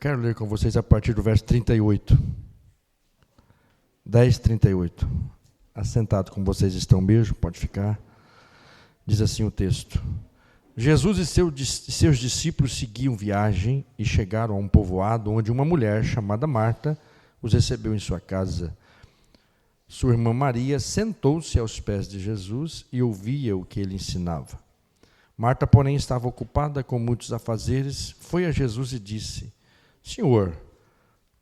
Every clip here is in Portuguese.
quero ler com vocês a partir do verso 38. 10:38. Assentado como vocês estão mesmo, pode ficar. Diz assim o texto: Jesus e seus discípulos seguiam viagem e chegaram a um povoado onde uma mulher chamada Marta os recebeu em sua casa. Sua irmã Maria sentou-se aos pés de Jesus e ouvia o que ele ensinava. Marta, porém, estava ocupada com muitos afazeres. Foi a Jesus e disse: Senhor,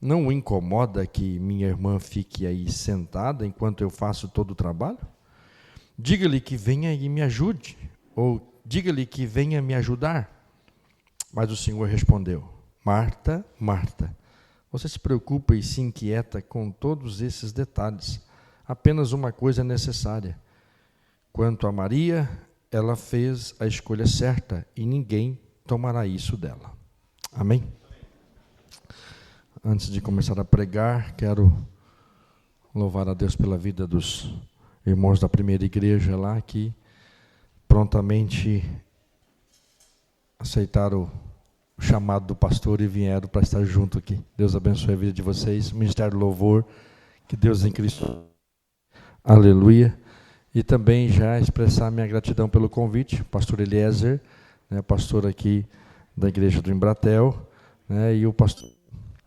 não o incomoda que minha irmã fique aí sentada enquanto eu faço todo o trabalho? Diga-lhe que venha e me ajude, ou diga-lhe que venha me ajudar. Mas o Senhor respondeu: Marta, Marta, você se preocupa e se inquieta com todos esses detalhes. Apenas uma coisa é necessária. Quanto a Maria, ela fez a escolha certa e ninguém tomará isso dela. Amém? Antes de começar a pregar, quero louvar a Deus pela vida dos irmãos da primeira igreja lá, que prontamente aceitaram o chamado do pastor e vieram para estar junto aqui. Deus abençoe a vida de vocês. Ministério do Louvor, que Deus em Cristo. Aleluia. E também já expressar minha gratidão pelo convite, pastor Eliezer, pastor aqui da igreja do Embratel, e o pastor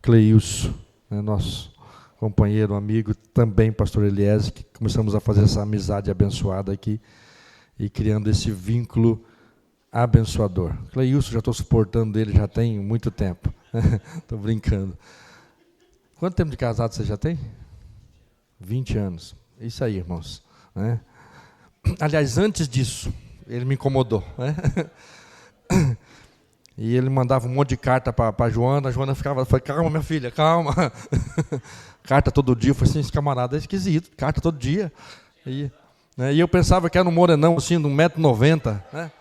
Cleilson, nosso companheiro, amigo, também pastor Eliezer, que começamos a fazer essa amizade abençoada aqui e criando esse vínculo abençoador. Cleilson, já estou suportando ele, já tem muito tempo. Estou brincando. Quanto tempo de casado você já tem? 20 anos. Isso aí, irmãos. Aliás, antes disso, ele me incomodou. E ele mandava um monte de carta para a Joana ficava, calma minha filha, calma. Carta todo dia, eu falei assim, esse camarada é esquisito, carta todo dia. E eu pensava que era um morenão assim, de 1,90 m.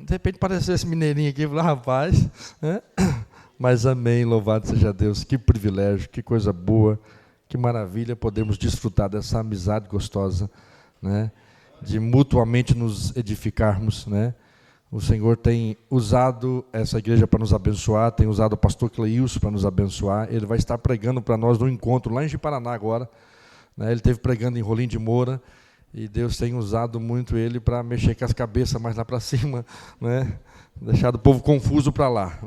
De repente apareceu esse mineirinho aqui, eu falei, rapaz. Mas amém, louvado seja Deus, que privilégio, que coisa boa, que maravilha podermos desfrutar dessa amizade gostosa, de mutuamente nos edificarmos, O Senhor tem usado essa igreja para nos abençoar, tem usado o pastor Cleilson para nos abençoar. Ele vai estar pregando para nós no encontro lá em Ji-Paraná agora. Ele esteve pregando em Rolim de Moura e Deus tem usado muito ele para mexer com as cabeças mais lá para cima, deixado o povo confuso para lá.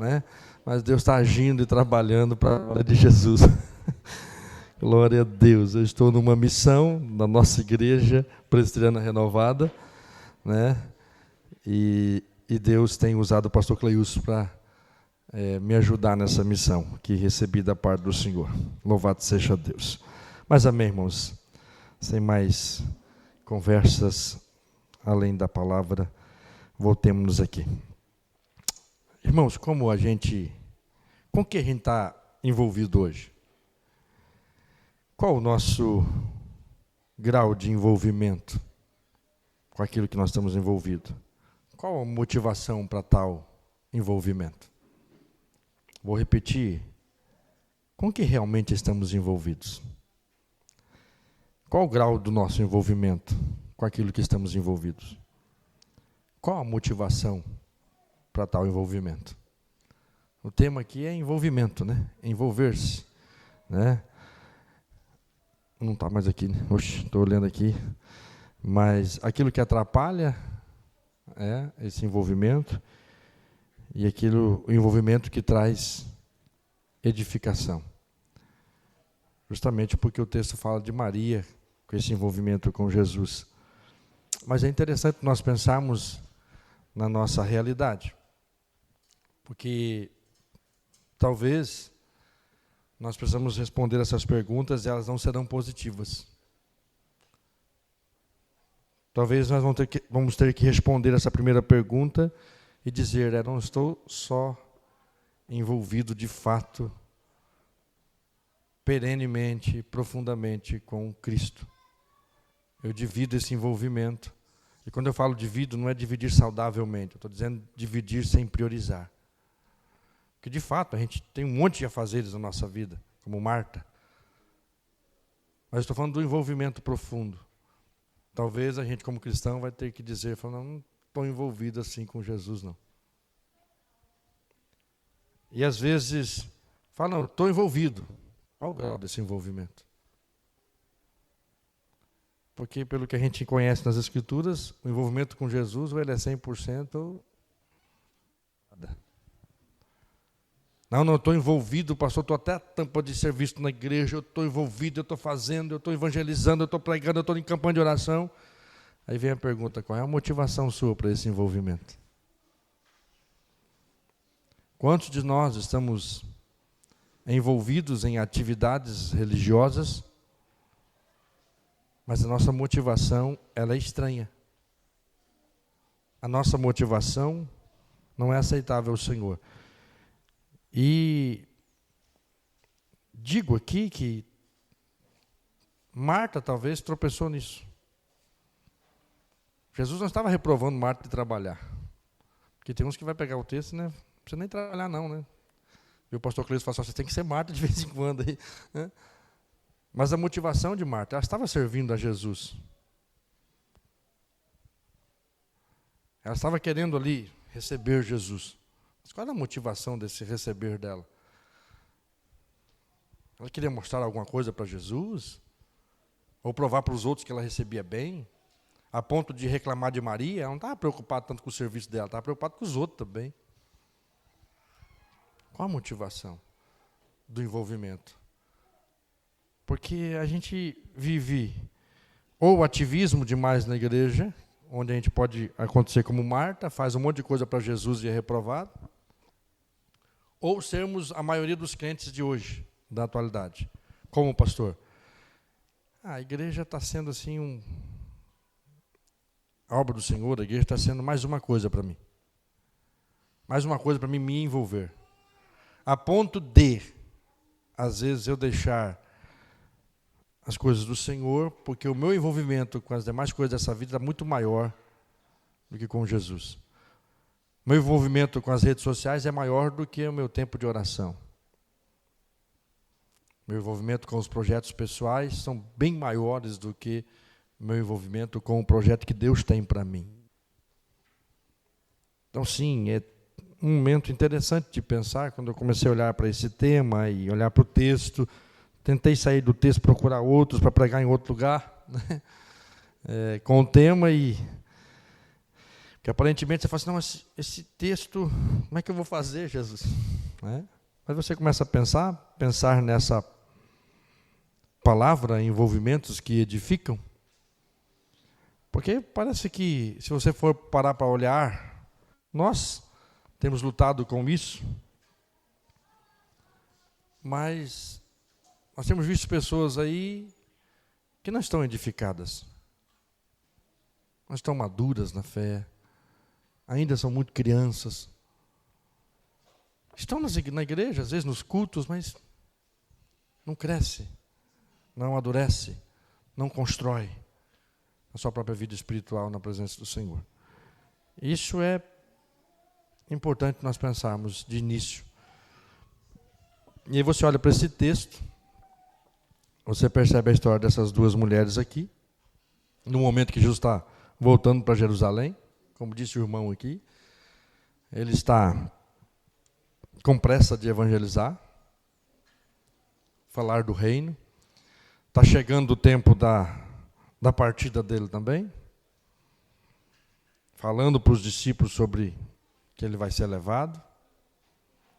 Mas Deus está agindo e trabalhando para a glória de Jesus. Glória a Deus. Eu estou numa missão da nossa igreja presbiteriana renovada, E Deus tem usado o pastor Cleilson para me ajudar nessa missão que recebi da parte do Senhor. Louvado seja Deus. Mas amém, irmãos. Sem mais conversas além da palavra, voltemos-nos aqui. Irmãos, com que a gente está envolvido hoje? Qual o nosso grau de envolvimento com aquilo que nós estamos envolvidos? Qual a motivação para tal envolvimento? Vou repetir. Com que realmente estamos envolvidos? Qual o grau do nosso envolvimento com aquilo que estamos envolvidos? Qual a motivação para tal envolvimento? O tema aqui é envolvimento, Envolver-se, Não está mais aqui, estou olhando aqui. Mas aquilo que atrapalha esse envolvimento e o envolvimento que traz edificação. Justamente porque o texto fala de Maria com esse envolvimento com Jesus. Mas é interessante nós pensarmos na nossa realidade, porque talvez nós precisamos responder essas perguntas e elas não serão positivas. Talvez nós vamos ter que responder essa primeira pergunta e dizer, eu não estou só envolvido de fato, perenemente, profundamente com Cristo. Eu divido esse envolvimento. E quando eu falo divido, não é dividir saudavelmente, eu estou dizendo dividir sem priorizar. Porque de fato a gente tem um monte de afazeres na nossa vida, como Marta. Mas estou falando do envolvimento profundo. Talvez a gente, como cristão, vai ter que dizer, não estou envolvido assim com Jesus, não. E às vezes fala, não, estou envolvido. Qual o grau desse envolvimento? Porque pelo que a gente conhece nas Escrituras, o envolvimento com Jesus, ou ele é 100% ou nada. Não, estou envolvido, pastor, estou até a tampa de ser visto na igreja, eu estou envolvido, eu estou fazendo, eu estou evangelizando, eu estou pregando, eu estou em campanha de oração. Aí vem a pergunta, qual é a motivação sua para esse envolvimento? Quantos de nós estamos envolvidos em atividades religiosas, mas a nossa motivação, ela é estranha. A nossa motivação não é aceitável ao Senhor. E digo aqui que Marta talvez tropeçou nisso. Jesus não estava reprovando Marta de trabalhar. Porque tem uns que vai pegar o texto, né? Não precisa nem trabalhar não, né? E o pastor Cleiton fala assim, você tem que ser Marta de vez em quando aí, né? Mas a motivação de Marta, ela estava servindo a Jesus. Ela estava querendo ali receber Jesus. Mas qual era a motivação desse receber dela? Ela queria mostrar alguma coisa para Jesus? Ou provar para os outros que ela recebia bem? A ponto de reclamar de Maria? Ela não estava preocupada tanto com o serviço dela, estava preocupada com os outros também. Qual a motivação do envolvimento? Porque a gente vive ou ativismo demais na igreja, onde a gente pode acontecer como Marta, faz um monte de coisa para Jesus e é reprovado, ou sermos a maioria dos crentes de hoje, da atualidade. Como pastor? A igreja está sendo assim a obra do Senhor, a igreja está sendo mais uma coisa para mim. Mais uma coisa para mim me envolver. A ponto de, às vezes, eu deixar as coisas do Senhor, porque o meu envolvimento com as demais coisas dessa vida é muito maior do que com Jesus. Meu envolvimento com as redes sociais é maior do que o meu tempo de oração. Meu envolvimento com os projetos pessoais são bem maiores do que meu envolvimento com o projeto que Deus tem para mim. Então, sim, é um momento interessante de pensar, quando eu comecei a olhar para esse tema e olhar para o texto. Tentei sair do texto, procurar outros para pregar em outro lugar, né? Com o tema e... Porque aparentemente você fala assim, não, mas esse texto, como é que eu vou fazer, Jesus? Né? Mas você começa a pensar nessa palavra, envolvimentos que edificam. Porque parece que, se você for parar para olhar, nós temos lutado com isso, mas nós temos visto pessoas aí que não estão edificadas, não estão maduras na fé, ainda são muito crianças, estão na igreja, às vezes nos cultos, mas não cresce, não amadurece, não constrói a sua própria vida espiritual na presença do Senhor. Isso é importante nós pensarmos de início. E aí você olha para esse texto, você percebe a história dessas duas mulheres aqui, no momento que Jesus está voltando para Jerusalém, como disse o irmão aqui, ele está com pressa de evangelizar, falar do reino, está chegando o tempo da partida dele também, falando para os discípulos sobre que ele vai ser levado.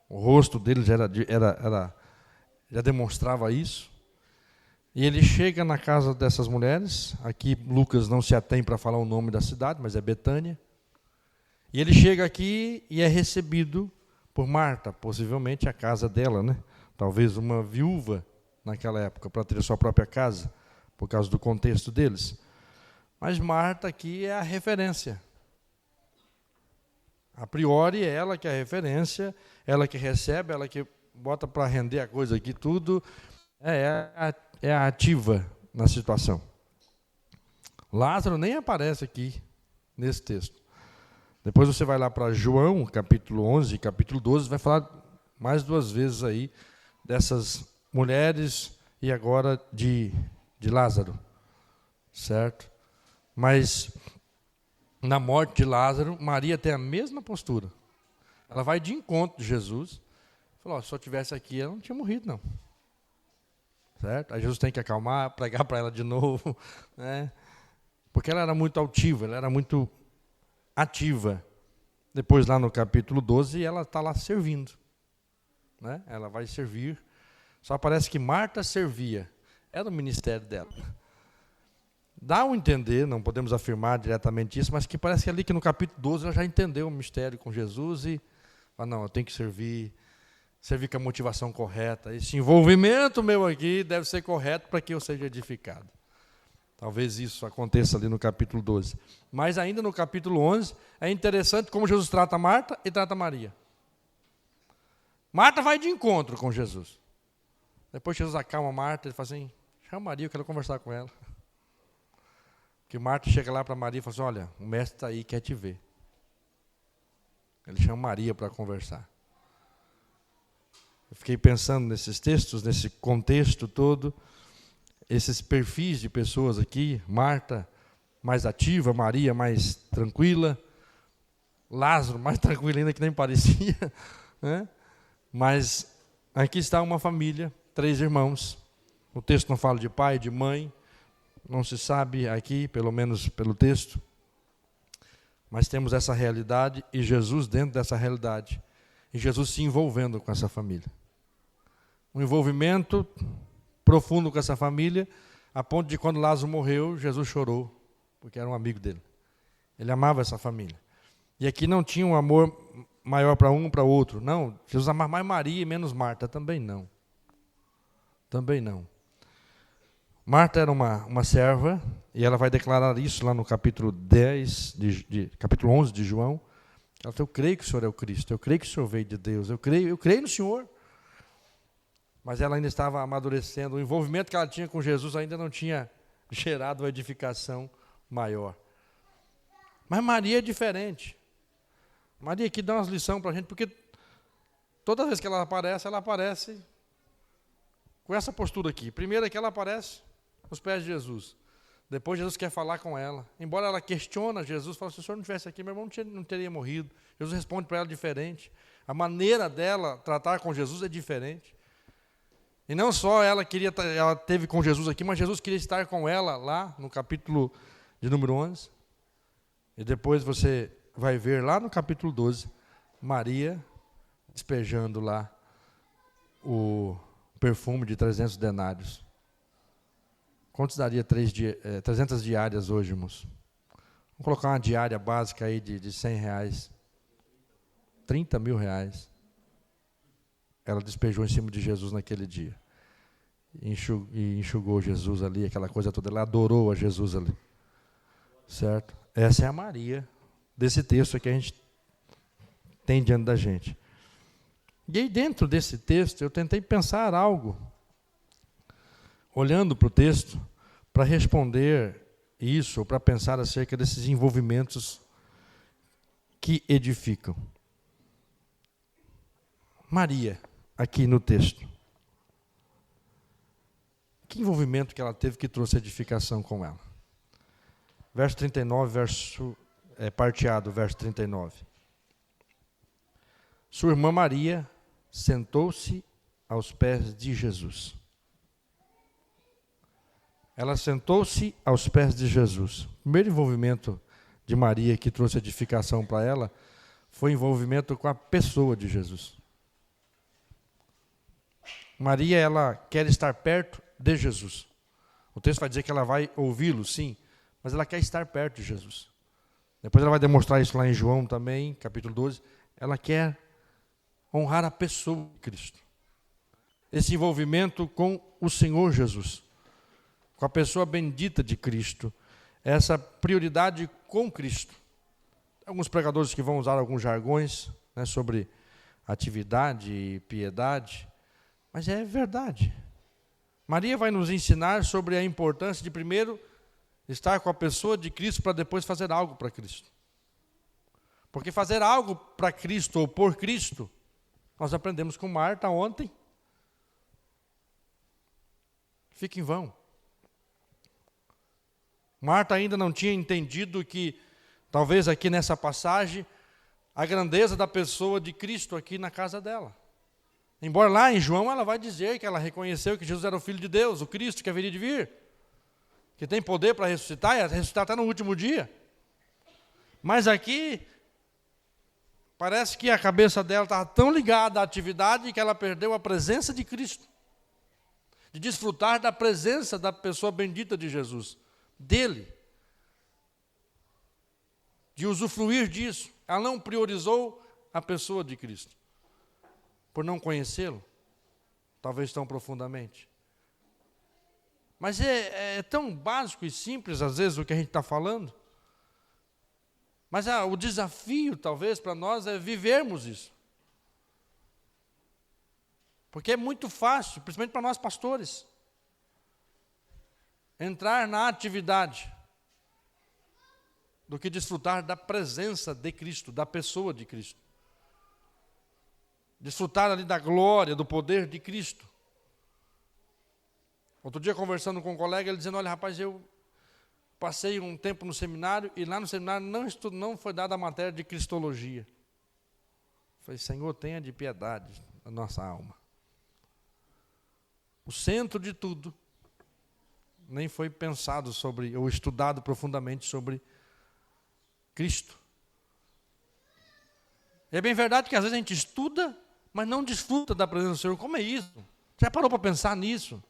O rosto dele já demonstrava isso. E ele chega na casa dessas mulheres. Aqui Lucas não se atém para falar o nome da cidade, mas é Betânia. E ele chega aqui e é recebido por Marta, possivelmente a casa dela, né? Talvez uma viúva naquela época, para ter a sua própria casa, por causa do contexto deles. Mas Marta aqui é a referência. A priori é ela que é a referência, ela que recebe, ela que bota para render a coisa aqui, tudo, é a ativa na situação. Lázaro nem aparece aqui nesse texto. Depois você vai lá para João, capítulo 11, capítulo 12, vai falar mais duas vezes aí dessas mulheres e agora de Lázaro, certo? Mas na morte de Lázaro, Maria tem a mesma postura. Ela vai de encontro de Jesus, Falou, se eu estivesse aqui, ela não tinha morrido, não. Certo? Aí Jesus tem que acalmar, pregar para ela de novo, né? Porque ela era muito altiva, ela era muito ativa. Depois, lá no capítulo 12, ela está lá servindo. Né? Ela vai servir. Só parece que Marta servia. Era o ministério dela. Dá a entender, não podemos afirmar diretamente isso, mas que parece que ali que no capítulo 12 ela já entendeu o mistério com Jesus e fala, não, eu tenho que servir com a motivação correta. Esse envolvimento meu aqui deve ser correto para que eu seja edificado. Talvez isso aconteça ali no capítulo 12. Mas ainda no capítulo 11, é interessante como Jesus trata Marta e trata Maria. Marta vai de encontro com Jesus. Depois Jesus acalma Marta e fala assim, chama Maria, eu quero conversar com ela. Que Marta chega lá para Maria e fala assim, olha, o mestre está aí, quer te ver. Ele chama Maria para conversar. Eu fiquei pensando nesses textos, nesse contexto todo, esses perfis de pessoas aqui, Marta mais ativa, Maria mais tranquila, Lázaro mais tranquilo ainda que nem parecia, né? Mas aqui está uma família, 3 irmãos, o texto não fala de pai, de mãe, não se sabe aqui, pelo menos pelo texto, mas temos essa realidade e Jesus dentro dessa realidade, e Jesus se envolvendo com essa família. Um envolvimento profundo com essa família, a ponto de quando Lázaro morreu, Jesus chorou, porque era um amigo dele. Ele amava essa família. E aqui não tinha um amor maior para um para o outro. Não, Jesus amava mais Maria e menos Marta. Também não. Também não. Marta era uma serva, e ela vai declarar isso lá no capítulo 10, capítulo 11 de João. Ela falou, eu creio que o Senhor é o Cristo, eu creio que o Senhor veio de Deus, eu creio no Senhor. Mas ela ainda estava amadurecendo, o envolvimento que ela tinha com Jesus ainda não tinha gerado uma edificação maior. Mas Maria é diferente. Maria aqui dá umas lições para a gente, porque toda vez que ela aparece com essa postura aqui. Primeiro é que ela aparece aos pés de Jesus. Depois Jesus quer falar com ela. Embora ela questione Jesus, fala, se o senhor não estivesse aqui, meu irmão não teria morrido. Jesus responde para ela diferente. A maneira dela tratar com Jesus é diferente. E não só ela teve com Jesus aqui, mas Jesus queria estar com ela lá no capítulo de número 11. E depois você vai ver lá no capítulo 12, Maria despejando lá o perfume de 300 denários. Quantos daria 300 diárias hoje, irmãos? Vamos colocar uma diária básica aí de R$100. 30 mil reais. Ela despejou em cima de Jesus naquele dia. E enxugou Jesus ali, aquela coisa toda. Ela adorou a Jesus ali. Certo? Essa é a Maria desse texto que a gente tem diante da gente. E aí dentro desse texto eu tentei pensar algo, olhando para o texto, para responder isso, ou para pensar acerca desses envolvimentos que edificam. Maria, aqui no texto. Que envolvimento que ela teve que trouxe edificação com ela? Verso 39, parte A do verso 39. Sua irmã Maria sentou-se aos pés de Jesus. Ela sentou-se aos pés de Jesus. O primeiro envolvimento de Maria que trouxe edificação para ela foi envolvimento com a pessoa de Jesus. Maria, ela quer estar perto de Jesus. O texto vai dizer que ela vai ouvi-lo, sim, mas ela quer estar perto de Jesus. Depois ela vai demonstrar isso lá em João também, capítulo 12. Ela quer honrar a pessoa de Cristo. Esse envolvimento com o Senhor Jesus, com a pessoa bendita de Cristo, essa prioridade com Cristo. Alguns pregadores que vão usar alguns jargões, né, sobre atividade e piedade, mas é verdade. Maria vai nos ensinar sobre a importância de primeiro estar com a pessoa de Cristo para depois fazer algo para Cristo. Porque fazer algo para Cristo ou por Cristo, nós aprendemos com Marta ontem, fica em vão. Marta ainda não tinha entendido que, talvez aqui nessa passagem, a grandeza da pessoa de Cristo aqui na casa dela. Embora lá em João ela vai dizer que ela reconheceu que Jesus era o Filho de Deus, o Cristo que haveria de vir, que tem poder para ressuscitar, e ressuscitar até no último dia. Mas aqui, parece que a cabeça dela estava tão ligada à atividade que ela perdeu a presença de Cristo, de desfrutar da presença da pessoa bendita de Jesus, dele, de usufruir disso. Ela não priorizou a pessoa de Cristo, por não conhecê-lo, talvez tão profundamente. Mas é tão básico e simples, às vezes, o que a gente está falando. Mas o desafio, talvez, para nós é vivermos isso. Porque é muito fácil, principalmente para nós pastores, entrar na atividade do que desfrutar da presença de Cristo, da pessoa de Cristo. Desfrutar ali da glória, do poder de Cristo. Outro dia, conversando com um colega, ele dizendo, olha, rapaz, eu passei um tempo no seminário, e lá no seminário não foi dada a matéria de cristologia. Eu falei, Senhor, tenha de piedade da nossa alma. O centro de tudo nem foi pensado sobre, ou estudado profundamente sobre Cristo. É bem verdade que às vezes a gente estuda, mas não desfruta da presença do Senhor. Como é isso? Já parou para pensar nisso?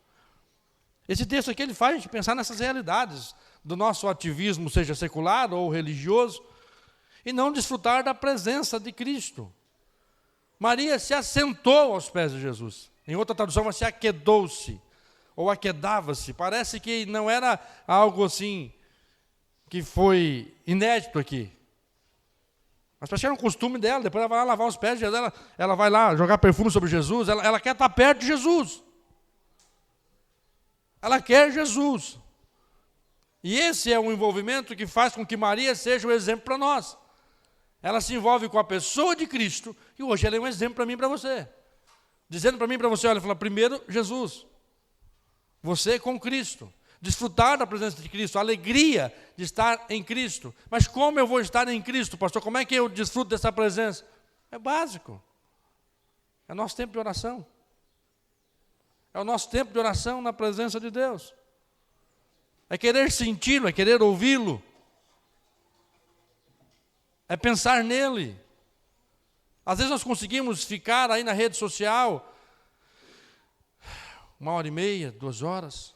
Esse texto aqui ele faz a gente pensar nessas realidades do nosso ativismo, seja secular ou religioso, e não desfrutar da presença de Cristo. Maria se assentou aos pés de Jesus. Em outra tradução, se aquedou-se, ou aquedava-se. Parece que não era algo assim que foi inédito aqui. Mas parece que era um costume dela. Depois ela vai lá lavar os pés de Jesus, ela vai lá jogar perfume sobre Jesus, ela quer estar perto de Jesus. Ela quer Jesus. E esse é um envolvimento que faz com que Maria seja um exemplo para nós. Ela se envolve com a pessoa de Cristo, e hoje ela é um exemplo para mim e para você. Dizendo para mim e para você, olha, fala, primeiro Jesus. Você com Cristo. Desfrutar da presença de Cristo, a alegria de estar em Cristo. Mas como eu vou estar em Cristo, pastor? Como é que eu desfruto dessa presença? É básico. É nosso tempo de oração. É o nosso tempo de oração na presença de Deus. É querer senti-lo, é querer ouvi-lo. É pensar nele. Às vezes nós conseguimos ficar aí na rede social 1h30, 2 horas.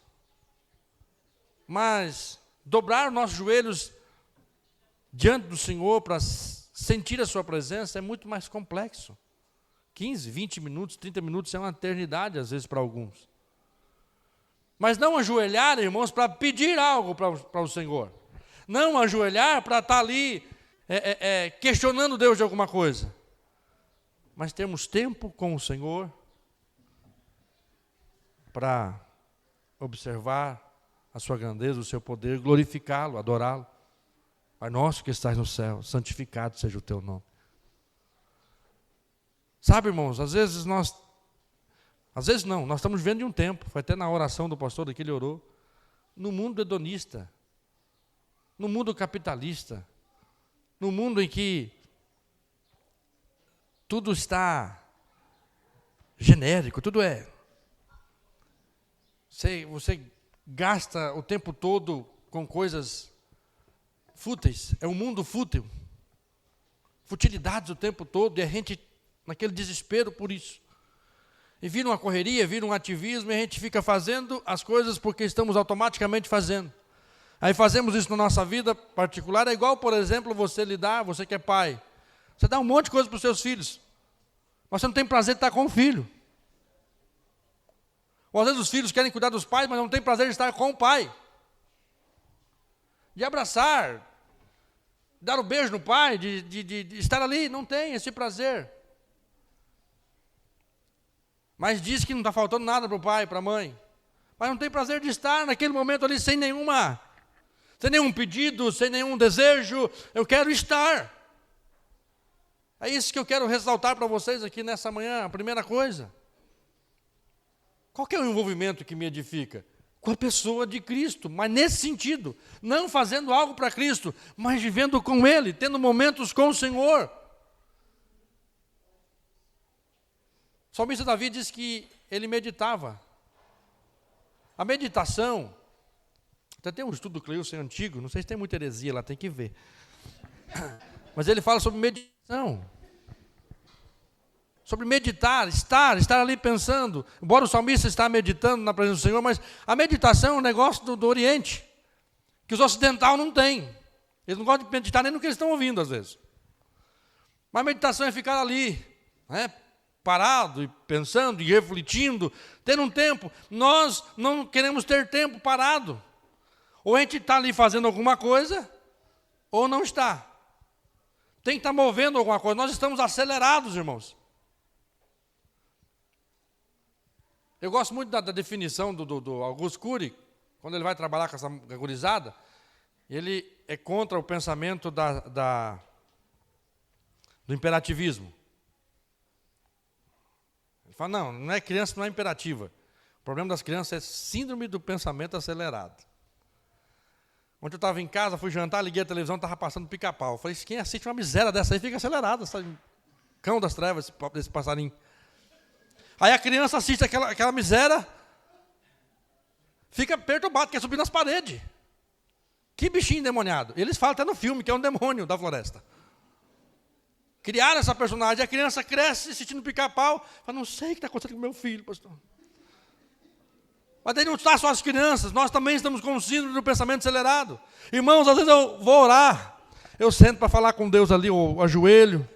Mas dobrar os nossos joelhos diante do Senhor para sentir a sua presença é muito mais complexo. 15, 20 minutos, 30 minutos é uma eternidade, às vezes, para alguns. Mas não ajoelhar, irmãos, para pedir algo para o Senhor. Não ajoelhar para estar ali questionando Deus de alguma coisa. Mas termos tempo com o Senhor para observar a sua grandeza, o seu poder, glorificá-lo, adorá-lo. Pai nosso que estás no céu, santificado seja o teu nome. Sabe, irmãos, às vezes nós estamos vivendo de um tempo, foi até na oração do pastor aqui, ele orou, no mundo hedonista, no mundo capitalista, no mundo em que tudo está genérico, tudo é. Você gasta o tempo todo com coisas fúteis, é um mundo fútil, futilidades o tempo todo, e a gente naquele desespero por isso. E vira uma correria, vira um ativismo, e a gente fica fazendo as coisas porque estamos automaticamente fazendo. Aí fazemos isso na nossa vida particular, é igual, por exemplo, você que é pai, você dá um monte de coisa para os seus filhos, mas você não tem prazer de estar com o filho. Ou às vezes os filhos querem cuidar dos pais, mas não tem prazer de estar com o pai. De abraçar, dar um beijo no pai, de estar ali, não tem esse prazer. Mas diz que não está faltando nada para o pai, para a mãe. Mas não tem prazer de estar naquele momento ali sem nenhum pedido, sem nenhum desejo. Eu quero estar. É isso que eu quero ressaltar para vocês aqui nessa manhã, a primeira coisa. Qual que é o envolvimento que me edifica? Com a pessoa de Cristo, mas nesse sentido, não fazendo algo para Cristo, mas vivendo com Ele, tendo momentos com o Senhor. salmista Davi diz que ele meditava. A meditação, até tem um estudo do Cleilson antigo, não sei se tem muita heresia lá, tem que ver. Mas ele fala sobre meditação. Sobre meditar, estar ali pensando. Embora o salmista está meditando na presença do Senhor, mas a meditação é um negócio do Oriente, que os ocidentais não têm. Eles não gostam de meditar nem no que eles estão ouvindo, às vezes. Mas a meditação é ficar ali, né, parado e pensando e refletindo, tendo um tempo. Nós não queremos ter tempo parado. Ou a gente está ali fazendo alguma coisa, ou não está. Tem que estar movendo alguma coisa. Nós estamos acelerados, irmãos. Eu gosto muito da definição do Augusto Cury, quando ele vai trabalhar com essa gurizada. Ele é contra o pensamento do imperativismo. Ele fala, não é criança, não é imperativa. O problema das crianças é síndrome do pensamento acelerado. Ontem eu estava em casa, fui jantar, liguei a televisão, estava passando Pica-Pau. Falei, quem assiste uma miséria dessa aí fica acelerado, cão das trevas, esse passarinho. Aí a criança assiste aquela miséria, fica perturbado, quer subir nas paredes. Que bichinho endemoniado. Eles falam até no filme que é um demônio da floresta. Criaram essa personagem, a criança cresce assistindo Pica-Pau, fala, não sei o que está acontecendo com meu filho, pastor. Mas daí não está só as crianças, nós também estamos com o síndrome do pensamento acelerado. Irmãos, às vezes eu vou orar, eu sento para falar com Deus ali, eu ajoelho.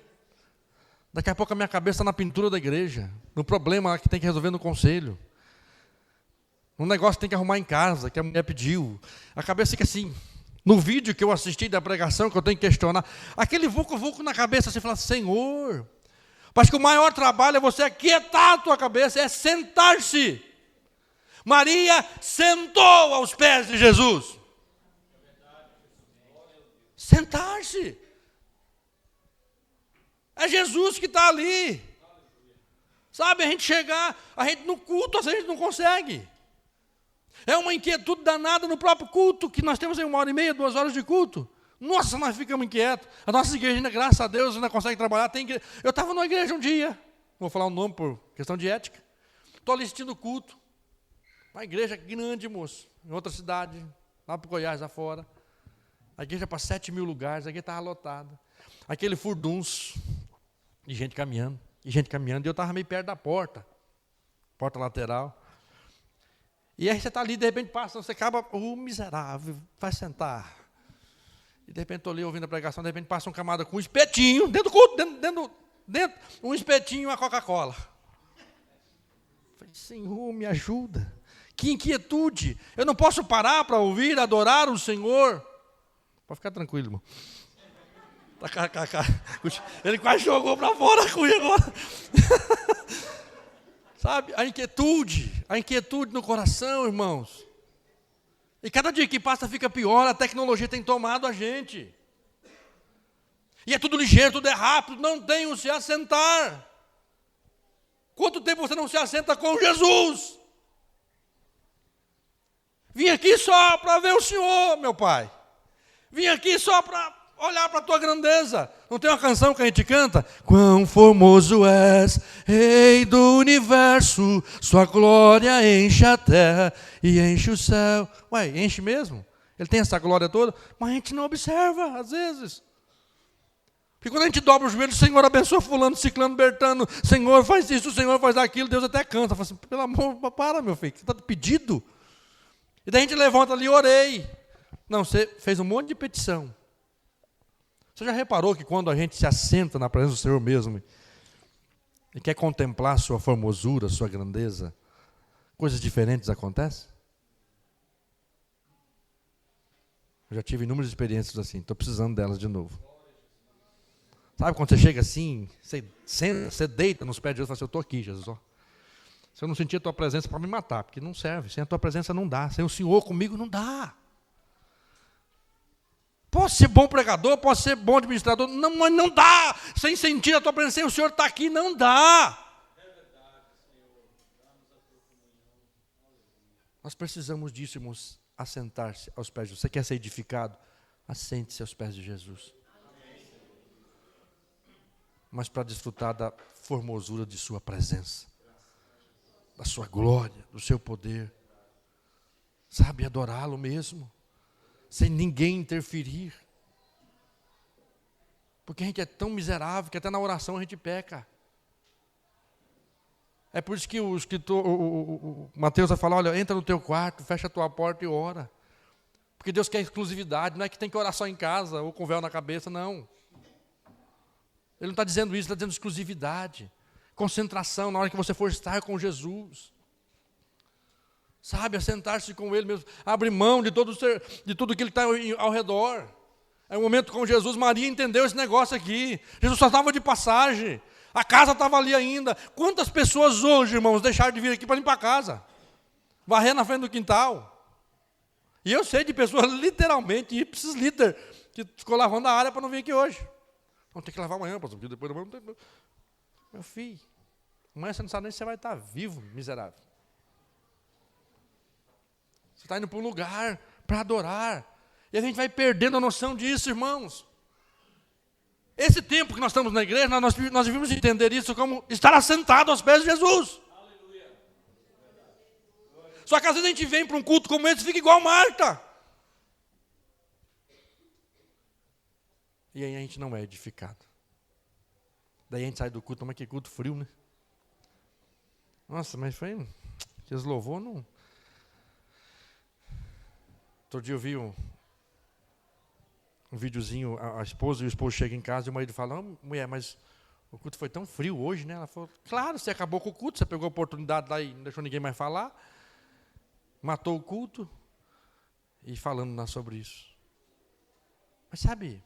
Daqui a pouco a minha cabeça está na pintura da igreja, no problema que tem que resolver no conselho, no negócio que tem que arrumar em casa, que a mulher pediu. A cabeça fica assim, no vídeo que eu assisti da pregação, que eu tenho que questionar, aquele vulco-vulco na cabeça, você fala, Senhor, mas que o maior trabalho é você aquietar a tua cabeça, é sentar-se. Maria sentou aos pés de Jesus. Sentar-se. É Jesus que está ali. Sabe, a gente chegar, no culto, às vezes a gente não consegue. É uma inquietude danada no próprio culto, que nós temos aí 1h30, 2 horas de culto. Nossa, nós ficamos inquietos. A nossa igreja ainda, graças a Deus, ainda consegue trabalhar. Eu estava numa igreja um dia, vou falar o nome por questão de ética. Estou ali assistindo o culto. Uma igreja grande, moço, em outra cidade, lá para o Goiás, afora. A igreja para 7.000 lugares, a igreja estava lotada. Aquele furdunço de gente caminhando, e eu estava meio perto da porta lateral. E aí você está ali, de repente passa, você acaba, miserável, vai sentar. E de repente estou ali ouvindo a pregação, de repente passa um camarada com um espetinho, dentro do culto, dentro um espetinho e uma Coca-Cola. Falei, Senhor, me ajuda. Que inquietude. Eu não posso parar para ouvir, adorar o Senhor. Pode ficar tranquilo, irmão. Ele quase jogou para fora a cuia agora. Sabe, a inquietude no coração, irmãos. E cada dia que passa fica pior, a tecnologia tem tomado a gente. E é tudo ligeiro, tudo é rápido, não tem o se assentar. Quanto tempo você não se assenta com Jesus? Vim aqui só para ver o Senhor, meu Pai. Vim aqui só para olhar para a tua grandeza. Não tem uma canção que a gente canta? Quão formoso és, Rei do universo, sua glória enche a terra e enche o céu. Ué, enche mesmo? Ele tem essa glória toda, mas a gente não observa, às vezes. Porque quando a gente dobra os joelhos, Senhor abençoa fulano, ciclano, bertano, Senhor faz isso, Senhor faz aquilo, Deus até canta. Fala assim, pelo amor, para, meu filho, você está pedido. E daí a gente levanta ali, orei. Não, você fez um monte de petição. Você já reparou que quando a gente se assenta na presença do Senhor mesmo e quer contemplar sua formosura, sua grandeza, coisas diferentes acontecem? Eu já tive inúmeras experiências assim, estou precisando delas de novo. Sabe quando você chega assim, você senta, você deita nos pés de Jesus e fala assim, eu estou aqui, Jesus, ó. Se eu não sentir a tua presença para me matar, porque não serve, sem a tua presença não dá, sem o Senhor comigo não dá. Posso ser bom pregador, posso ser bom administrador, não, mas não dá, sem sentir a tua presença, sem o Senhor estar aqui, não dá. Nós precisamos disso, irmãos, assentar-se aos pés de Jesus. Você quer ser edificado? Assente-se aos pés de Jesus. Mas para desfrutar da formosura de sua presença. da sua glória, do seu poder. Sabe, adorá-lo mesmo, sem ninguém interferir. Porque a gente é tão miserável que até na oração a gente peca. É por isso que o escritor, o Mateus vai falar, olha, entra no teu quarto, fecha a tua porta e ora. Porque Deus quer exclusividade, não é que tem que orar só em casa ou com véu na cabeça, não. Ele não está dizendo isso, ele está dizendo exclusividade, concentração na hora que você for estar com Jesus. Sabe, assentar-se com Ele mesmo, abrir mão de tudo que Ele está ao redor. É um momento com Jesus. Maria entendeu esse negócio aqui. Jesus só estava de passagem. A casa estava ali ainda. Quantas pessoas hoje, irmãos, deixaram de vir aqui para limpar a casa? Varrer na frente do quintal. E eu sei de pessoas, literalmente, ipsis liter, que ficou lavando a área para não vir aqui hoje. Vamos ter que lavar amanhã, pastor, porque depois não vamos ter... Meu filho, amanhã você não sabe nem se você vai estar vivo, miserável. Você está indo para um lugar para adorar. E a gente vai perdendo a noção disso, irmãos. Esse tempo que nós estamos na igreja, nós devemos entender isso como estar assentado aos pés de Jesus. Aleluia. Só que às vezes a gente vem para um culto como esse e fica igual Marta. E aí a gente não é edificado. Daí a gente sai do culto, mas que culto frio, né? Nossa, mas foi... Jesus louvou, não... Outro dia eu vi um videozinho, a esposa e o esposo chegam em casa e o marido fala, oh, mulher, mas o culto foi tão frio hoje, né? Ela falou, claro, você acabou com o culto, você pegou a oportunidade lá e não deixou ninguém mais falar, matou o culto, e falando sobre isso. Mas sabe,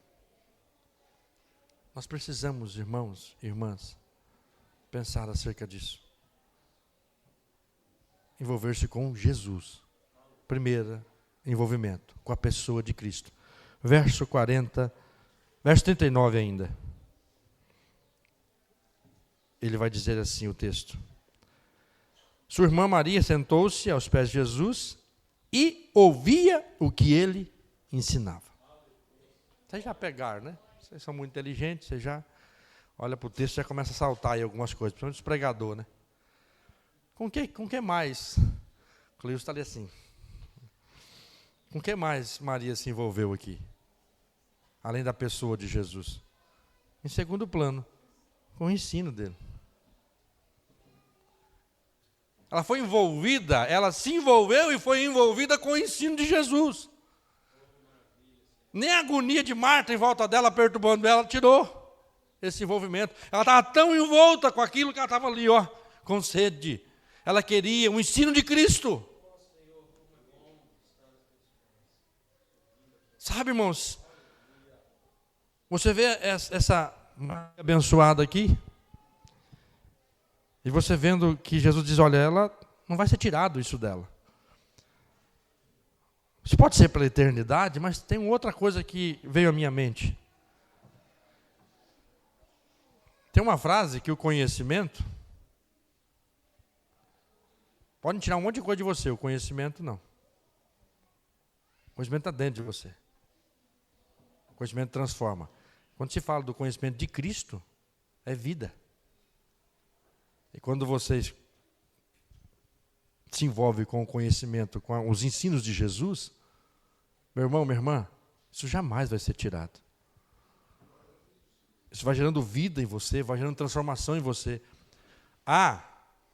nós precisamos, irmãos e irmãs, pensar acerca disso. Envolver-se com Jesus. Primeira, envolvimento com a pessoa de Cristo. Verso 39 ainda. Ele vai dizer assim o texto. Sua irmã Maria sentou-se aos pés de Jesus e ouvia o que ele ensinava. Vocês já pegaram, né? Vocês são muito inteligentes, você já olha para o texto e já começa a saltar aí algumas coisas, principalmente os pregadores, né? Com que mais? Cleus está ali assim. Com que mais Maria se envolveu aqui? Além da pessoa de Jesus. Em segundo plano, com o ensino dele. Ela foi envolvida, ela se envolveu e foi envolvida com o ensino de Jesus. Nem a agonia de Marta em volta dela, perturbando ela, tirou esse envolvimento. Ela estava tão envolta com aquilo que ela estava ali, ó, com sede. Ela queria o ensino de Cristo. Sabe, irmãos, você vê essa abençoada aqui, e você vendo que Jesus diz, olha, ela não vai ser tirado isso dela. Isso pode ser pela eternidade, mas tem outra coisa que veio à minha mente. Tem uma frase que o conhecimento, pode tirar um monte de coisa de você, o conhecimento não. O conhecimento está dentro de você. O conhecimento transforma. Quando se fala do conhecimento de Cristo, é vida. E quando você se envolve com o conhecimento, com os ensinos de Jesus, meu irmão, minha irmã, isso jamais vai ser tirado. Isso vai gerando vida em você, vai gerando transformação em você. Ah,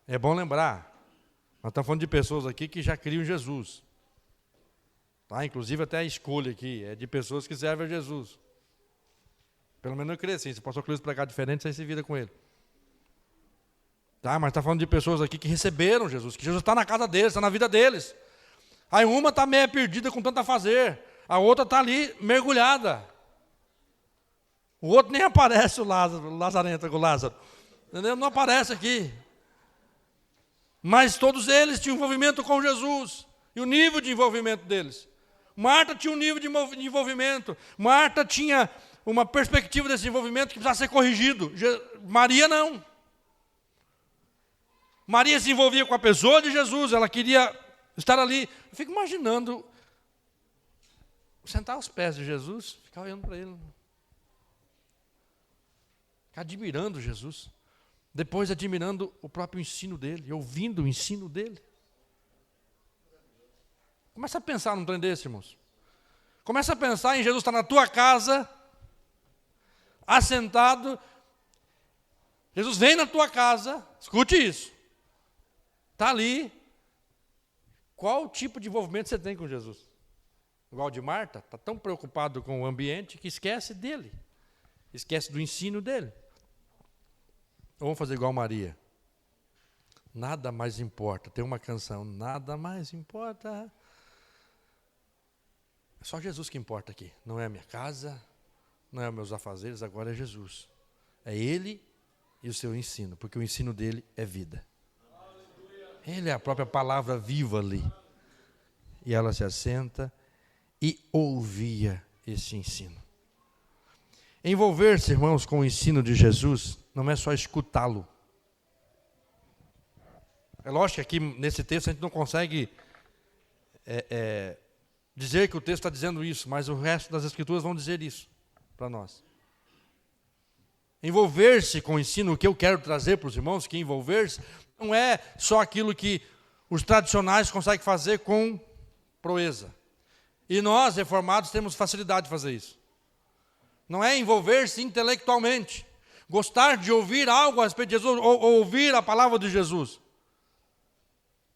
é bom lembrar, nós estamos falando de pessoas aqui que já criam Jesus. Tá? Inclusive até a escolha aqui é de pessoas que servem a Jesus. Pelo menos eu creio assim, se o pastor Cleus pregar diferente, você se vira com ele. Tá? Mas está falando de pessoas aqui que receberam Jesus, que Jesus está na casa deles, está na vida deles. Aí uma está meio perdida com tanto a fazer, a outra está ali mergulhada. O outro nem aparece, o Lazarento com o Lázaro. Entendeu? Não aparece aqui. Mas todos eles tinham envolvimento com Jesus. E o nível de envolvimento deles. Marta tinha um nível de envolvimento. Marta tinha uma perspectiva desse envolvimento que precisava ser corrigido. Maria não. Maria se envolvia com a pessoa de Jesus, ela queria estar ali. Eu fico imaginando, sentar aos pés de Jesus, ficar olhando para ele. Ficar admirando Jesus. Depois admirando o próprio ensino dele, ouvindo o ensino dele. Começa a pensar num trem desse, irmãos. Começa a pensar em Jesus estar na tua casa, assentado. Jesus vem na tua casa, escute isso. Está ali. Qual tipo de envolvimento você tem com Jesus? Igual de Marta, está tão preocupado com o ambiente que esquece dele. Esquece do ensino dele. Ou vamos fazer igual Maria. Nada mais importa. Tem uma canção, nada mais importa. É só Jesus que importa aqui. Não é a minha casa, não é os meus afazeres, agora é Jesus. É Ele e o seu ensino, porque o ensino dele é vida. Ele é a própria palavra viva ali. E ela se assenta e ouvia esse ensino. Envolver-se, irmãos, com o ensino de Jesus não é só escutá-lo. É lógico que aqui nesse texto a gente não consegue dizer que o texto está dizendo isso, mas o resto das escrituras vão dizer isso para nós. Envolver-se com o ensino, o que eu quero trazer para os irmãos, que envolver-se não é só aquilo que os tradicionais conseguem fazer com proeza. E nós, reformados, temos facilidade de fazer isso. Não é envolver-se intelectualmente, gostar de ouvir algo a respeito de Jesus, ou ouvir a palavra de Jesus.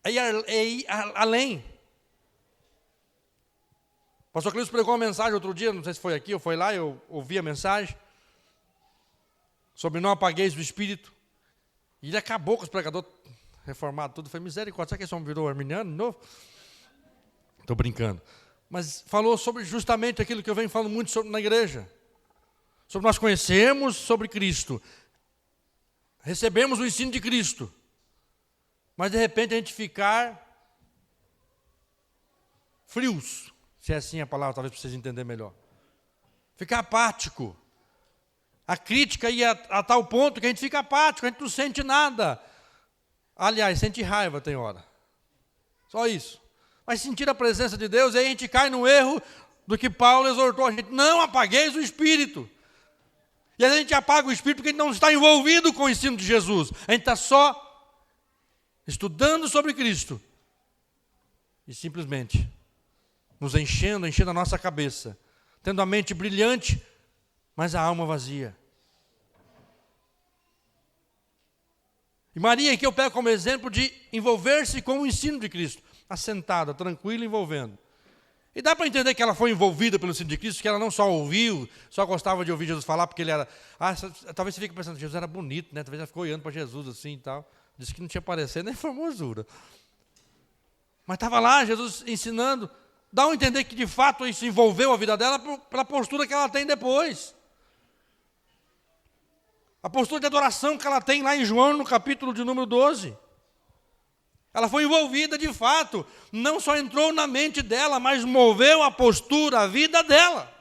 É ir além. O pastor Cleus pregou uma mensagem outro dia, não sei se foi aqui ou foi lá, eu ouvi a mensagem, sobre não apagueis o Espírito. E ele acabou com os pregadores reformados, tudo. Foi misericórdia. Será que esse homem virou arminiano de novo? Estou brincando. Mas falou sobre justamente aquilo que eu venho falando muito sobre na igreja. Sobre nós conhecermos sobre Cristo. Recebemos o ensino de Cristo. Mas de repente a gente ficar frios. Se é assim a palavra, talvez para vocês entenderem melhor. Ficar apático. A crítica ia a tal ponto que a gente fica apático, a gente não sente nada. Aliás, sente raiva tem hora. Só isso. Mas sentir a presença de Deus, aí a gente cai no erro do que Paulo exortou a gente. Não apagueis o Espírito. E a gente apaga o Espírito porque a gente não está envolvido com o ensino de Jesus. A gente está só estudando sobre Cristo. E simplesmente nos enchendo a nossa cabeça. Tendo a mente brilhante, mas a alma vazia. E Maria, que eu pego como exemplo de envolver-se com o ensino de Cristo. Assentada, tranquila, envolvendo. E dá para entender que ela foi envolvida pelo ensino de Cristo, que ela não só ouviu, só gostava de ouvir Jesus falar, porque ele era... talvez você fique pensando, Jesus era bonito, né? Talvez ela ficou olhando para Jesus assim e tal. Disse que não tinha parecer nem formosura. Mas estava lá, Jesus ensinando. Dá a entender que de fato isso envolveu a vida dela pela postura que ela tem depois. A postura de adoração que ela tem lá em João, no capítulo de número 12. Ela foi envolvida de fato. Não só entrou na mente dela, mas moveu a postura, a vida dela.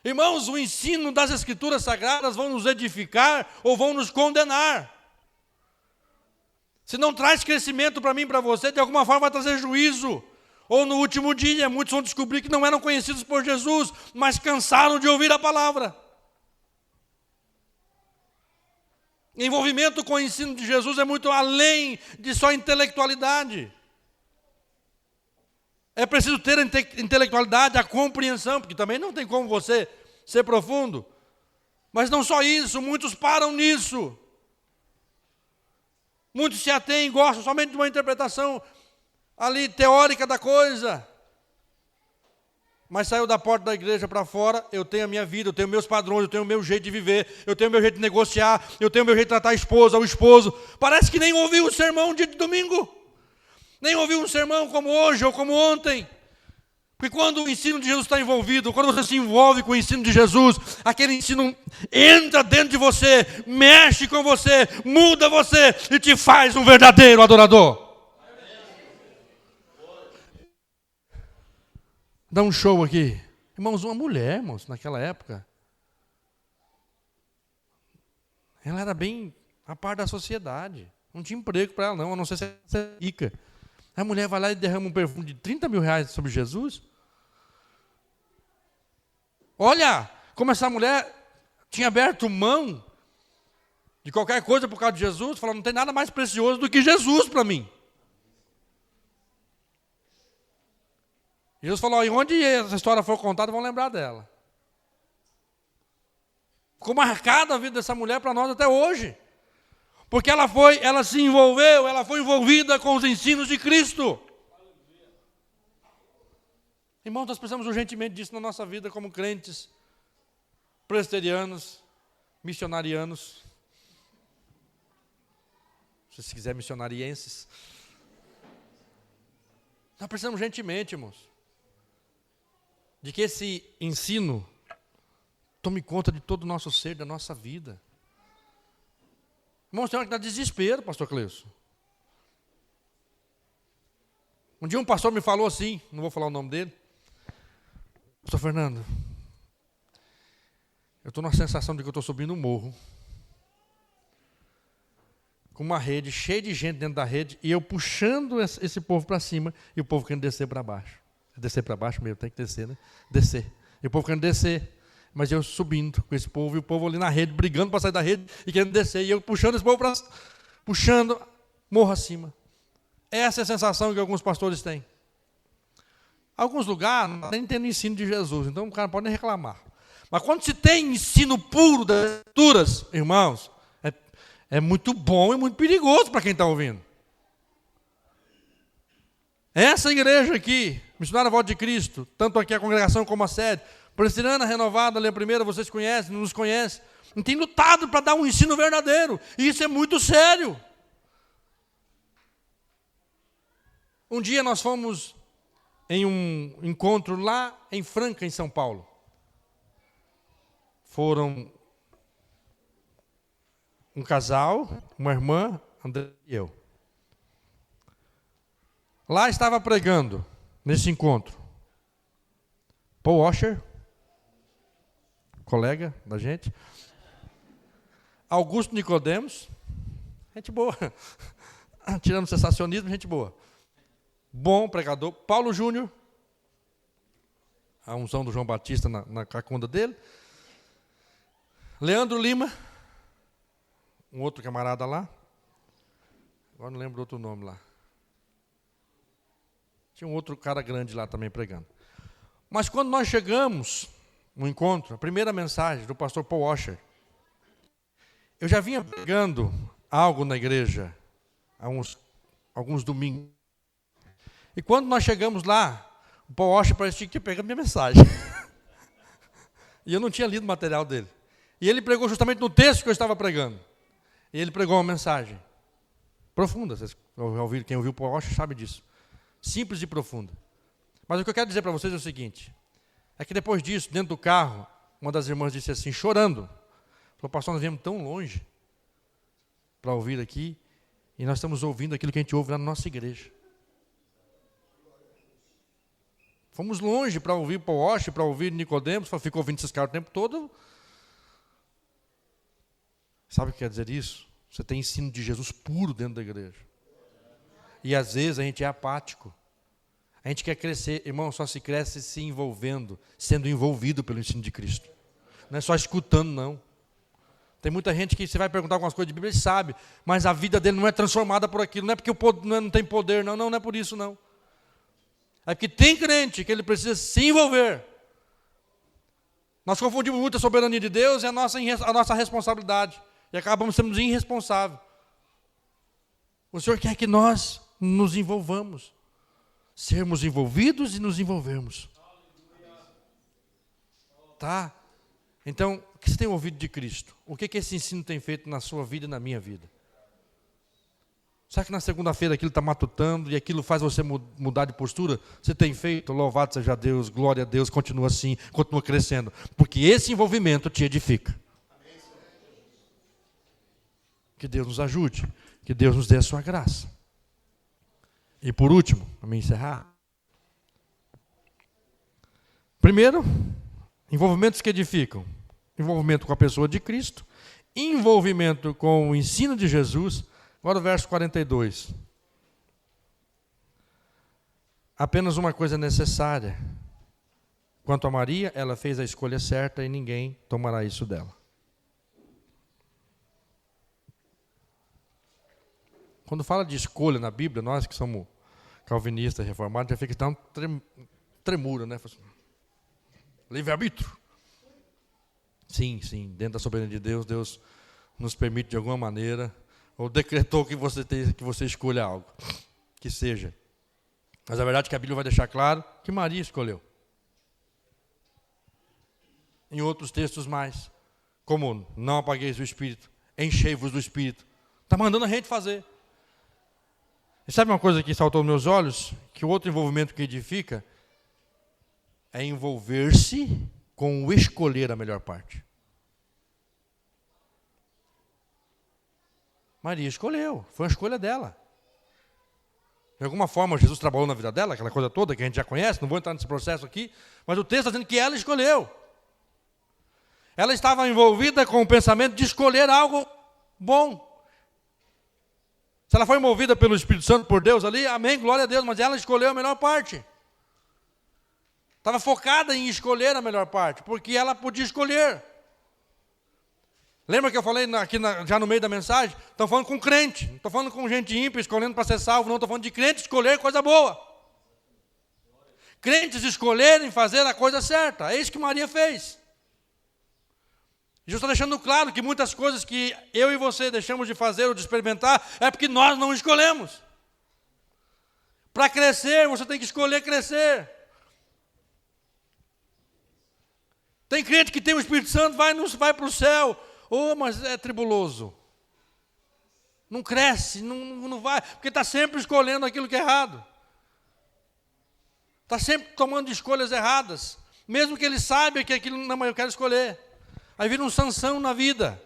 Irmãos, o ensino das Escrituras Sagradas vão nos edificar ou vão nos condenar. Se não traz crescimento para mim e para você, de alguma forma vai trazer juízo. Ou no último dia, muitos vão descobrir que não eram conhecidos por Jesus, mas cansaram de ouvir a palavra. Envolvimento com o ensino de Jesus é muito além de só intelectualidade. É preciso ter a intelectualidade, a compreensão, porque também não tem como você ser profundo. Mas não só isso, muitos param nisso. Muitos se atêm, gostam somente de uma interpretação ali teórica da coisa. Mas saiu da porta da igreja para fora, eu tenho a minha vida, eu tenho meus padrões, eu tenho o meu jeito de viver, eu tenho o meu jeito de negociar, eu tenho o meu jeito de tratar a esposa, o esposo. Parece que nem ouviu o sermão dia de domingo. Nem ouviu um sermão como hoje ou como ontem. Porque quando o ensino de Jesus está envolvido, quando você se envolve com o ensino de Jesus, aquele ensino entra dentro de você, mexe com você, muda você e te faz um verdadeiro adorador. Dá um show aqui. Irmãos, uma mulher, irmãos, naquela época, ela era bem a par da sociedade. Não tinha emprego para ela, não, a não ser se é rica. A mulher vai lá e derrama um perfume de 30 mil reais sobre Jesus. Olha, como essa mulher tinha aberto mão de qualquer coisa por causa de Jesus, falando, não tem nada mais precioso do que Jesus para mim. Jesus falou, e onde essa história for contada, vão lembrar dela. Ficou marcada a vida dessa mulher para nós até hoje. Porque ela se envolveu, ela foi envolvida com os ensinos de Cristo. Irmãos, nós precisamos urgentemente disso na nossa vida como crentes, presbiterianos, missionarianos. Se quiser, missionarienses. Nós precisamos urgentemente, irmãos, de que esse ensino tome conta de todo o nosso ser, da nossa vida. Irmãos, tem hora que dá desespero, pastor Cleison. Um dia um pastor me falou assim, não vou falar o nome dele. Pastor Fernando, eu estou na sensação de que eu estou subindo um morro, com uma rede, cheia de gente dentro da rede, e eu puxando esse povo para cima, e o povo querendo descer para baixo. Descer para baixo mesmo, tem que descer, né? Descer. E o povo querendo descer. Mas eu subindo com esse povo, e o povo ali na rede, brigando para sair da rede, e querendo descer. E eu puxando esse povo para... puxando, morro acima. Essa é a sensação que alguns pastores têm. Alguns lugares nem tem ensino de Jesus, então o cara não pode nem reclamar. Mas quando se tem ensino puro das Escrituras, irmãos, é muito bom e muito perigoso para quem está ouvindo. Essa igreja aqui, Missionária Volta de Cristo, tanto aqui a congregação como a sede, Presbiteriana Renovada, ali a primeira, vocês conhecem, não nos conhecem, tem lutado para dar um ensino verdadeiro, e isso é muito sério. Um dia nós fomos em um encontro lá em Franca, em São Paulo. Foram um casal, uma irmã, André e eu. Lá estava pregando, nesse encontro, Paul Washer, colega da gente, Augusto Nicodemos, gente boa, tirando o sensacionismo, gente boa, bom pregador, Paulo Júnior, a unção do João Batista na cacunda dele, Leandro Lima, um outro camarada lá, agora não lembro outro nome lá. Tinha um outro cara grande lá também pregando. Mas quando nós chegamos no encontro, a primeira mensagem do pastor Paul Washer, eu já vinha pregando algo na igreja há alguns domingos. E quando nós chegamos lá, o Paul Washer parecia que tinha pegado minha mensagem. E eu não tinha lido o material dele. E ele pregou justamente no texto que eu estava pregando. E ele pregou uma mensagem profunda. Vocês ouviram, quem ouviu o Paul Washer sabe disso. Simples e profunda. Mas o que eu quero dizer para vocês é o seguinte, é que depois disso, dentro do carro, uma das irmãs disse assim, chorando, falou, pastor, nós viemos tão longe para ouvir aqui, e nós estamos ouvindo aquilo que a gente ouve lá na nossa igreja. Fomos longe para ouvir Paul Washer, para ouvir Nicodemos, ficou ouvindo esses caras o tempo todo. Sabe o que quer dizer isso? Você tem ensino de Jesus puro dentro da igreja. E às vezes a gente é apático. A gente quer crescer, irmão, só se cresce se envolvendo, sendo envolvido pelo ensino de Cristo. Não é só escutando, não. Tem muita gente que você vai perguntar algumas coisas de Bíblia, ele sabe, mas a vida dele não é transformada por aquilo. Não é porque não tem poder, não é por isso, não. É porque tem crente que ele precisa se envolver. Nós confundimos muito a soberania de Deus e a nossa responsabilidade. E acabamos sendo irresponsáveis. O Senhor quer que nós nos envolvamos. Sermos envolvidos e nos envolvermos. Tá? Então, o que você tem ouvido de Cristo? O que esse ensino tem feito na sua vida e na minha vida? Será que na segunda-feira aquilo está matutando e aquilo faz você mudar de postura? Você tem feito? Louvado seja Deus, glória a Deus, continua assim, continua crescendo. Porque esse envolvimento te edifica. Que Deus nos ajude, que Deus nos dê a sua graça. E por último, para me encerrar. Primeiro, envolvimentos que edificam. Envolvimento com a pessoa de Cristo, envolvimento com o ensino de Jesus. Agora o verso 42. Apenas uma coisa necessária. Quanto a Maria, ela fez a escolha certa e ninguém tomará isso dela. Quando fala de escolha na Bíblia, nós que somos calvinistas, reformados, já fica tão tremura, né? Livre-arbítrio. Sim, dentro da soberania de Deus, Deus nos permite de alguma maneira, ou decretou que você escolha algo, que seja. Mas a verdade é que a Bíblia vai deixar claro que Maria escolheu. Em outros textos mais, como não apagueis o Espírito, enchei-vos do Espírito. Está mandando a gente fazer. E sabe uma coisa que saltou aos meus olhos? Que o outro envolvimento que edifica é envolver-se com o escolher a melhor parte. Maria escolheu, foi uma escolha dela. De alguma forma, Jesus trabalhou na vida dela, aquela coisa toda que a gente já conhece, não vou entrar nesse processo aqui, mas o texto está dizendo que ela escolheu. Ela estava envolvida com o pensamento de escolher algo bom. Se ela foi movida pelo Espírito Santo, por Deus ali, amém, glória a Deus, mas ela escolheu a melhor parte. Estava focada em escolher a melhor parte, porque ela podia escolher. Lembra que eu falei já no meio da mensagem? Estou falando com crente, não estou falando com gente ímpia escolhendo para ser salvo, não, estou falando de crente escolher coisa boa. Crentes escolherem fazer a coisa certa, é isso que Maria fez. E eu estou deixando claro que muitas coisas que eu e você deixamos de fazer ou de experimentar é porque nós não escolhemos. Para crescer, você tem que escolher crescer. Tem crente que tem o Espírito Santo, vai para o céu. Oh, mas é tribuloso. Não cresce, não vai, porque está sempre escolhendo aquilo que é errado. Está sempre tomando escolhas erradas. Mesmo que ele saiba que aquilo, não, mas eu quero escolher. Aí vira um Sansão na vida.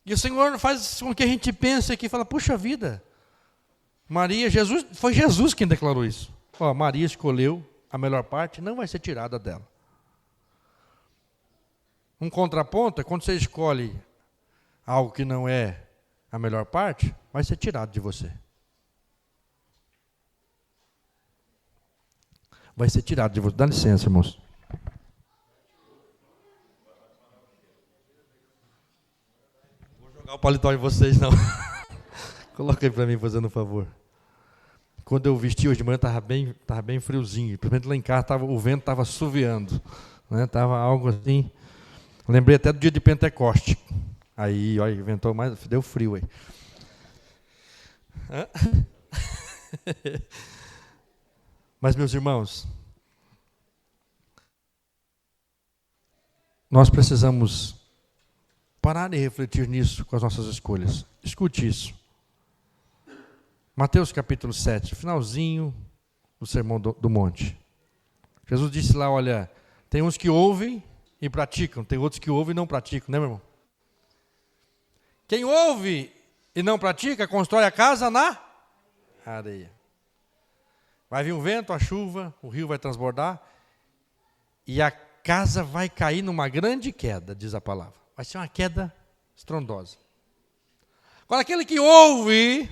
E o Senhor faz com que a gente pense aqui, fala, puxa vida, foi Jesus quem declarou isso. Ó, Maria escolheu a melhor parte, não vai ser tirada dela. Um contraponto é quando você escolhe algo que não é a melhor parte, vai ser tirado de você. Vai ser tirado de você. Dá licença, irmãos. Vou jogar o paletó em vocês, não. Coloca aí para mim, fazendo um favor. Quando eu vesti hoje de manhã, estava bem friozinho. Principalmente lá em casa, o vento estava assoviando. Estava algo assim. Lembrei até do dia de Pentecoste. Aí, olha, inventou mais, deu frio aí. Mas, meus irmãos, nós precisamos parar e refletir nisso com as nossas escolhas. Escute isso. Mateus capítulo 7, finalzinho do Sermão do Monte. Jesus disse lá, olha, tem uns que ouvem e praticam, tem outros que ouvem e não praticam, né, meu irmão? Quem ouve e não pratica, constrói a casa na areia. Vai vir um vento, a chuva, o rio vai transbordar, e a casa vai cair numa grande queda, diz a palavra. Vai ser uma queda estrondosa. Agora, aquele que ouve,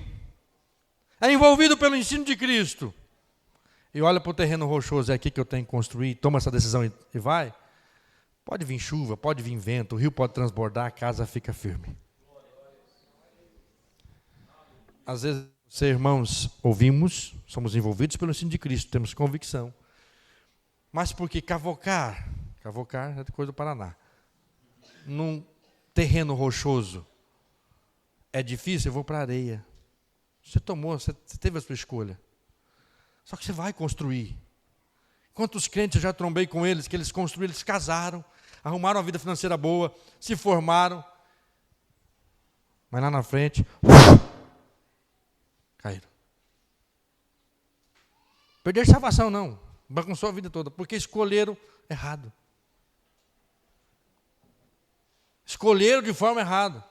é envolvido pelo ensino de Cristo, e olha para o terreno rochoso, é aqui que eu tenho que construir, toma essa decisão e vai, pode vir chuva, pode vir vento, o rio pode transbordar, a casa fica firme. Às vezes, irmãos, ouvimos, somos envolvidos pelo ensino de Cristo, temos convicção. Mas porque cavocar é de coisa do Paraná. Num terreno rochoso é difícil, eu vou para a areia. Você teve a sua escolha. Só que você vai construir. Quantos crentes eu já trombei com eles, que eles construíram, eles casaram, arrumaram uma vida financeira boa, se formaram, mas lá na frente, caíram. Perderam salvação não, bagunçou a vida toda, porque escolheram errado. Escolheram de forma errada.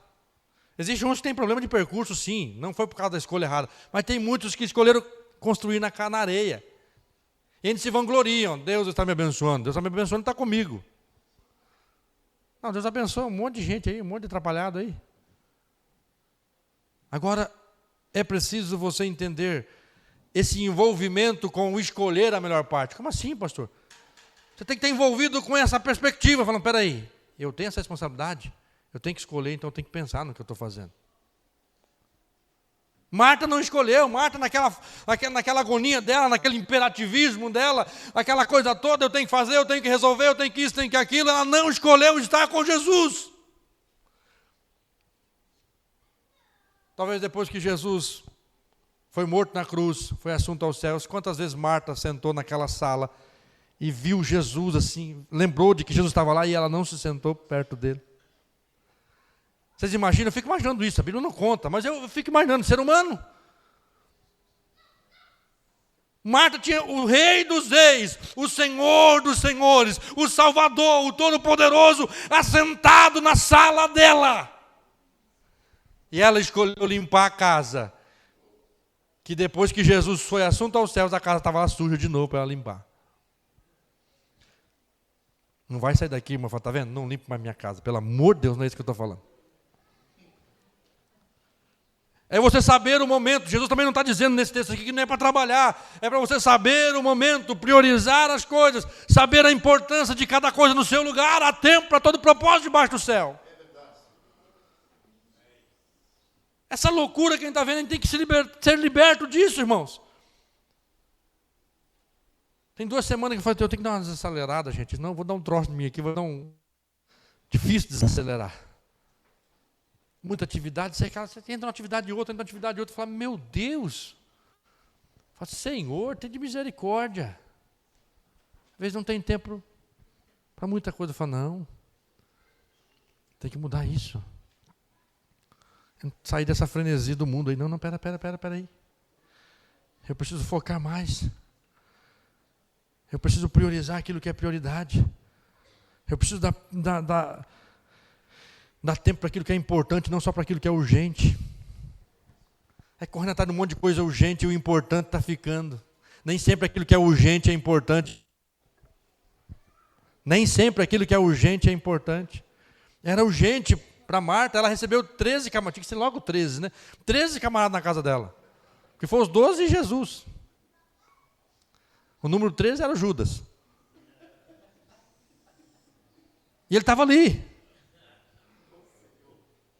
Existem uns que têm problema de percurso, sim, não foi por causa da escolha errada, mas tem muitos que escolheram construir na areia. E eles se vangloriam, Deus está me abençoando, está comigo. Não, Deus abençoa um monte de gente aí, um monte de atrapalhado aí. Agora, é preciso você entender esse envolvimento com o escolher a melhor parte. Como assim, pastor? Você tem que estar envolvido com essa perspectiva, falando, peraí, eu tenho essa responsabilidade, eu tenho que escolher, então eu tenho que pensar no que eu estou fazendo. Marta não escolheu, Marta naquela agonia dela, naquele imperativismo dela, aquela coisa toda, eu tenho que fazer, eu tenho que resolver, eu tenho que isso, tenho que aquilo, ela não escolheu estar com Jesus. Talvez depois que Jesus foi morto na cruz, foi assunto aos céus, quantas vezes Marta sentou naquela sala e viu Jesus assim, lembrou de que Jesus estava lá e ela não se sentou perto dele. Vocês imaginam? Eu fico imaginando isso, a Bíblia não conta, mas eu fico imaginando, ser humano. Marta tinha o Rei dos Reis, o Senhor dos Senhores, o Salvador, o Todo-Poderoso, assentado na sala dela. E ela escolheu limpar a casa, que depois que Jesus foi assunto aos céus, a casa estava lá suja de novo para ela limpar. Não vai sair daqui, irmão, está vendo? Não limpe mais minha casa, pelo amor de Deus, não é isso que eu estou falando. É você saber o momento. Jesus também não está dizendo nesse texto aqui que não é para trabalhar. É para você saber o momento, priorizar as coisas, saber a importância de cada coisa no seu lugar. Há tempo para todo propósito debaixo do céu. Essa loucura que a gente está vendo, a gente tem que ser liberto disso, irmãos. Tem 2 semanas que eu falei, eu tenho que dar uma desacelerada, gente. Não, vou dar um troço em mim aqui, vou dar um... Difícil desacelerar. Muita atividade, você entra numa atividade de outra, fala, meu Deus, fala, Senhor, tem de misericórdia. Às vezes não tem tempo para muita coisa, fala, não, tem que mudar isso. Sair dessa frenesia do mundo aí, não, pera aí. Eu preciso focar mais. Eu preciso priorizar aquilo que é prioridade. Eu preciso dar tempo para aquilo que é importante, não só para aquilo que é urgente. É correndo atrás de um monte de coisa urgente e o importante está ficando. Nem sempre aquilo que é urgente é importante. Nem sempre aquilo que é urgente é importante. Era urgente para Marta, ela recebeu 13 camaradas, tinha que ser logo 13, né? 13 camaradas na casa dela. Que foram os 12 e Jesus. O número 13 era o Judas. E ele estava ali.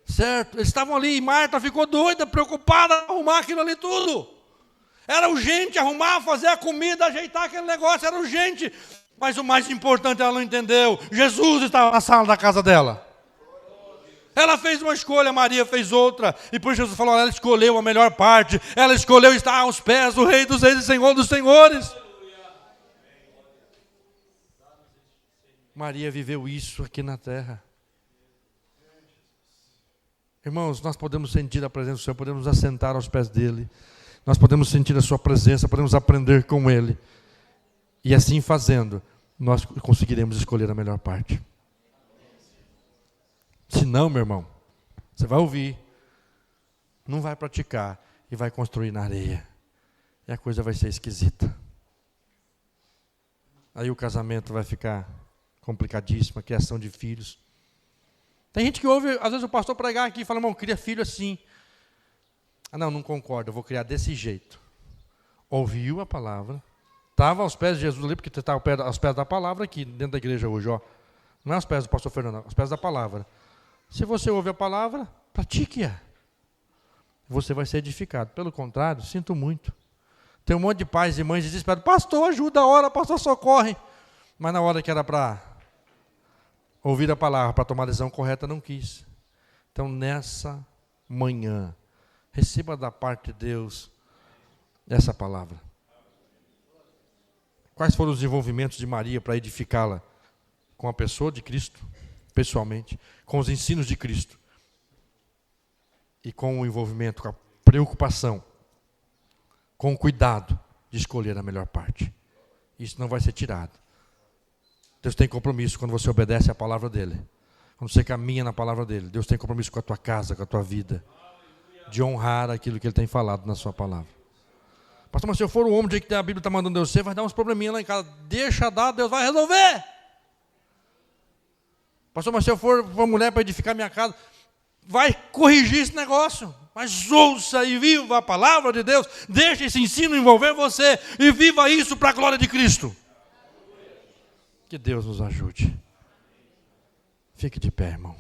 Certo? Eles estavam ali e Marta ficou doida, preocupada em arrumar aquilo ali tudo. Era urgente arrumar, fazer a comida, ajeitar aquele negócio, era urgente. Mas o mais importante ela não entendeu. Jesus estava na sala da casa dela. Ela fez uma escolha, Maria fez outra. E por isso Jesus falou, ela escolheu a melhor parte. Ela escolheu estar aos pés do Rei dos Reis e Senhor dos Senhores. Maria viveu isso aqui na terra. Irmãos, nós podemos sentir a presença do Senhor, podemos nos assentar aos pés dEle. Nós podemos sentir a sua presença, podemos aprender com Ele. E assim fazendo, nós conseguiremos escolher a melhor parte. Se não, meu irmão, você vai ouvir, não vai praticar e vai construir na areia. E a coisa vai ser esquisita. Aí o casamento vai ficar complicadíssimo, a criação de filhos. Tem gente que ouve, às vezes o pastor pregar aqui e fala, irmão, cria filho assim. Ah, não concordo, eu vou criar desse jeito. Ouviu a palavra, estava aos pés de Jesus ali, porque está aos pés da palavra aqui, dentro da igreja hoje, ó. Não é aos pés do pastor Fernando, aos pés da palavra. Se você ouve a palavra, pratique-a. Você vai ser edificado. Pelo contrário, sinto muito. Tem um monte de pais e mães desesperados. Pastor, ajuda a hora, pastor, socorre. Mas na hora que era para ouvir a palavra, para tomar a decisão correta, não quis. Então, nessa manhã, receba da parte de Deus essa palavra. Quais foram os desenvolvimentos de Maria para edificá-la com a pessoa de Cristo, pessoalmente, com os ensinos de Cristo e com o envolvimento, com a preocupação, com o cuidado de escolher a melhor parte. Isso não vai ser tirado. Deus tem compromisso quando você obedece à palavra dEle. Quando você caminha na palavra dEle. Deus tem compromisso com a tua casa, com a tua vida. De honrar aquilo que Ele tem falado na sua palavra. Pastor, mas se eu for o homem de que a Bíblia está mandando eu ser, vai dar uns probleminhas lá em casa. Deixa dar, Deus vai resolver. Pastor, mas se eu for uma mulher para edificar minha casa, vai corrigir esse negócio. Mas ouça e viva a palavra de Deus. Deixa esse ensino envolver você e viva isso para a glória de Cristo. Que Deus nos ajude. Fique de pé, irmão.